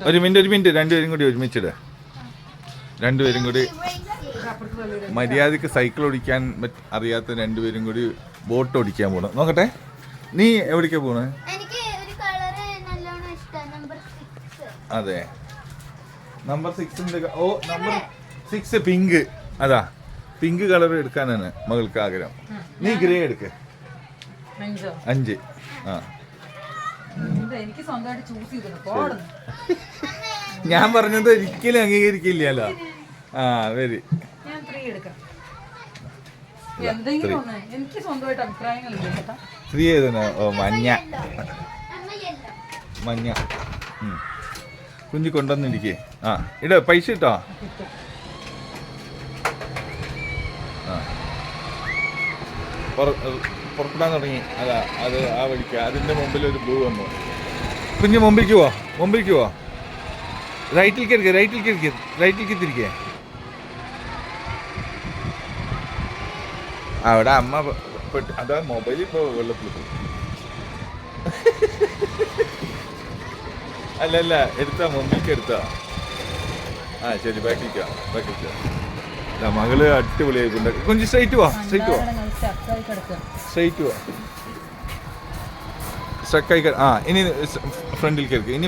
ഒരു മിനിറ്റ് രണ്ടുപേരും കൂടി ഒരുമിച്ചിട്. രണ്ടുപേരും കൂടി മര്യാദക്ക് സൈക്കിൾ ഓടിക്കാൻ അറിയാത്ത രണ്ടുപേരും കൂടി ബോട്ട് ഓടിക്കാൻ പോകണം. നോക്കട്ടെ, നീ എവിടേക്കാ പോണേ? അതെ, നമ്പർ 6 നമ്പർ 6 പിങ്ക്. അതാ പിങ്ക് കളർ എടുക്കാനാണ് മകൾക്ക് ആഗ്രഹം. നീ ഗ്രേ എടുക്ക്. 5. ഞാൻ പറഞ്ഞത് ഒരിക്കലും അംഗീകരിക്കില്ലല്ലോ. വെരി. ഫ്രീ ഏതാണ്? മഞ്ഞ കുഞ്ഞു കൊണ്ടുവന്നിരിക്കേ. പൈസ ഇട്ടോ. പുറപ്പെടാൻ തുടങ്ങി. അതാ അത് ആ വഴിക്ക്. അതിൻ്റെ മുമ്പിൽ ഒരു ബ്ലൂ വന്നു. കുഞ്ഞ് മുമ്പിലേക്ക് പോവാ. റൈറ്റിലേക്ക് തിരിക്കേ. അവിടെ അമ്മ അതാ മൊബൈൽ ഇപ്പോൾ വെള്ളത്തിൽ പോയി. അല്ല എടുത്താ മുമ്പിലേക്ക് എടുത്താ. ശരി, ബാക്കിലേക്കാ. മകള് അടിപൊളിയായിട്ടുണ്ട്. கொஞ்சம் സ്ട്രൈറ്റ് വാ. സ്ട്രക്കായി. ഇനി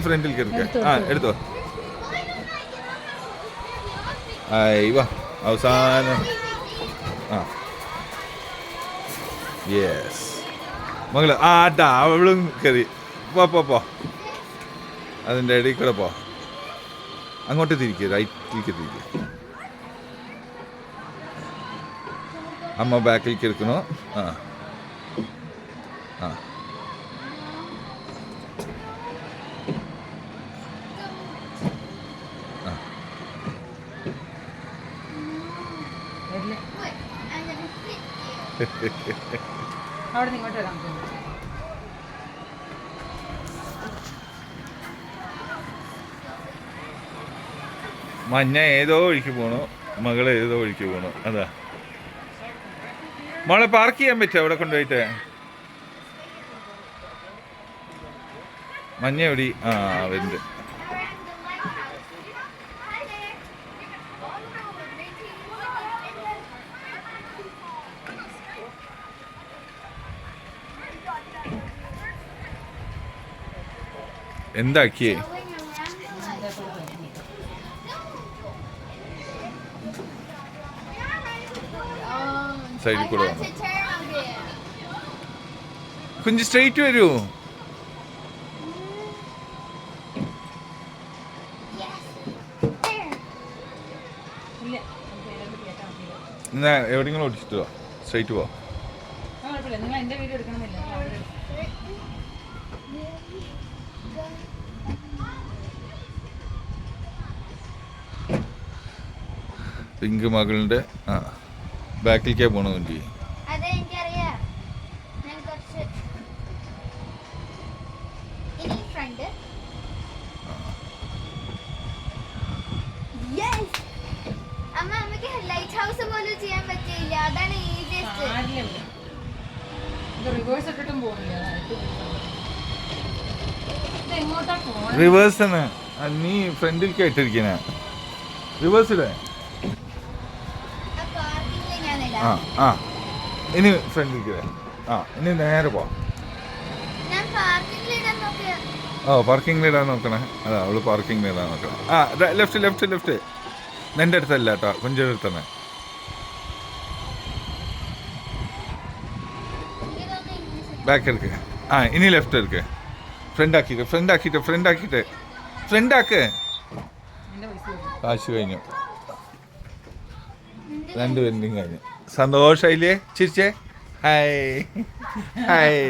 ഫ്രണ്ടിൽ കയറിക്ക്. എടുത്തോ. വാ അവസാനം. യെസ് മകള്. അവളും കയറി. പോ അതിൻ്റെ ഇടയിൽ കൂടെ പോ. അങ്ങോട്ട് തിരിക്കുക. റൈറ്റിലേക്ക് തിരിക്കുക. അമ്മ ബാക്കിലേക്ക് എടുക്കണോ? മഞ്ഞ ഏതോ വഴിക്ക് പോണു, മകള് ഏതോ വഴിക്ക് പോണു. അതാ മോളെ പാർക്ക് ചെയ്യാൻ പറ്റുമോ അവിടെ കൊണ്ടുപോയിട്ട്? മഞ്ഞ എവിടെ? വരുന്നുണ്ട്. എന്താക്കിയേ? സൈഡിൽ കൂടെ വന്നു. കുഞ്ഞ് സ്ട്രെയിറ്റ് വരൂ. എന്നാ എവിടെയെങ്കിലും ഓടിച്ചിട്ടോ. സ്ട്രെയിറ്റ് പോ. പിങ്ക് മകളുടെ ബാക്കിലേക്കാ പോണ കുഞ്ഞി. റിവേഴ്സ് ആണ്. നീ ഫ്രണ്ടിലേക്ക് ആയിട്ടിരിക്കണ. റിവേഴ്സ് ഇടേ. ഇനി ഫ്രണ്ടിലേക്ക്. ഇനി നേരെ പോ. പാർക്കിങ്ങിലിടാൻ നോക്കണേ. അതാ അവള് പാർക്കിങ്ങിലിടാൻ നോക്കണേ. ലെഫ്റ്റ്. നിന്റെ അടുത്തല്ല കേട്ടോ, കൊഞ്ചം അടുത്തന്നെ. ബാക്ക് എടുക്ക. ഇനി ലെഫ്റ്റ് എടുക്ക. ഫ്രണ്ട് ആക്കിയിട്ട് കാശ് കഴിഞ്ഞു. രണ്ടുപേരുടെയും കഴിഞ്ഞു. സന്തോഷായില്ലേ? ചിരിച്ചേ. ഹായ്.